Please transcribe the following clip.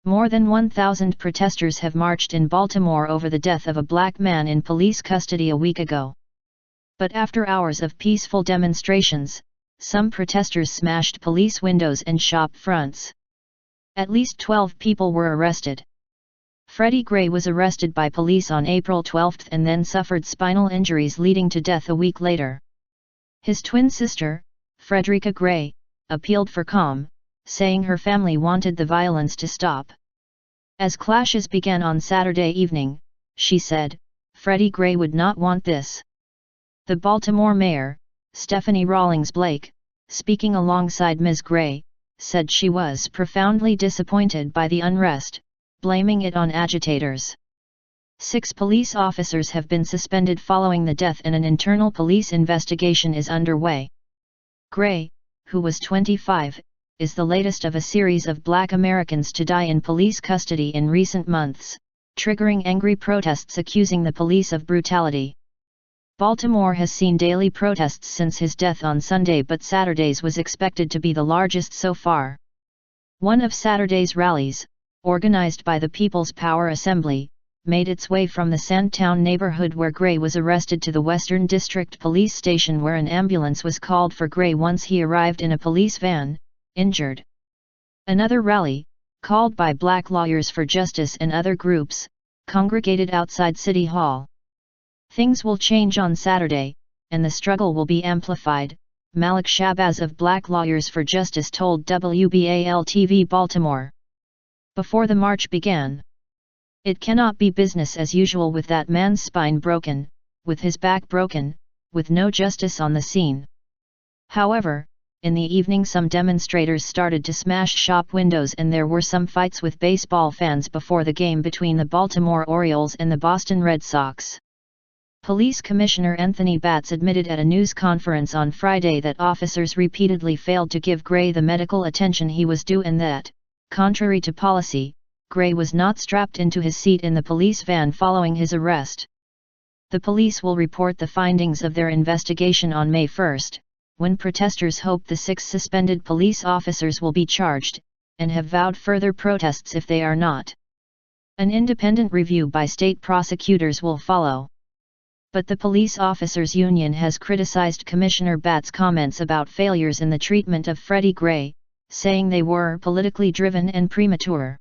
More than 1,000 protesters have marched in Baltimore over the death of a black man in police custody a week ago. But after hours of peaceful demonstrations, some protesters smashed police windows and shop fronts. At least 12 people were arrested. Freddie Gray was arrested by police on April 12 and then suffered spinal injuries leading to death a week later. His twin sister, Fredricka Gray, appealed for calm, saying her family wanted the violence to stop. As clashes began on Saturday evening, she said, Freddie Gray would not want this. The Baltimore Mayor, Stephanie Rawlings-Blake, speaking alongside Ms. Gray, said she was profoundly disappointed by the unrest, blaming it on agitators. 6 police officers have been suspended following the death and an internal police investigation is underway. Gray, who was 25, is the latest of a series of black Americans to die in police custody in recent months, triggering angry protests accusing the police of brutality. Baltimore has seen daily protests since his death on Sunday, but Saturday's was expected to be the largest so far. One of Saturday's rallies, organized by the People's Power Assembly, made its way from the Sandtown neighborhood where Gray was arrested to the Western District Police Station, where an ambulance was called for Gray once he arrived in a police van, injured. Another rally, called by Black Lawyers for Justice and other groups, congregated outside City Hall. Things will change on Saturday, and the struggle will be amplified, Malik Shabazz of Black Lawyers for Justice told WBAL-TV Baltimore. Before the march began, "It cannot be business as usual with that man's spine broken, with his back broken, with no justice on the scene." However, in the evening some demonstrators started to smash shop windows and there were some fights with baseball fans before the game between the Baltimore Orioles and the Boston Red Sox. Police Commissioner Anthony Batts admitted at a news conference on Friday that officers repeatedly failed to give Gray the medical attention he was due and that, contrary to policy, Gray was not strapped into his seat in the police van following his arrest. The police will report the findings of their investigation on May 1, when protesters hope the 6 suspended police officers will be charged, and have vowed further protests if they are not. An independent review by state prosecutors will follow. But the Police Officers Union has criticized Commissioner Batts' comments about failures in the treatment of Freddie Gray, saying they were politically driven and premature.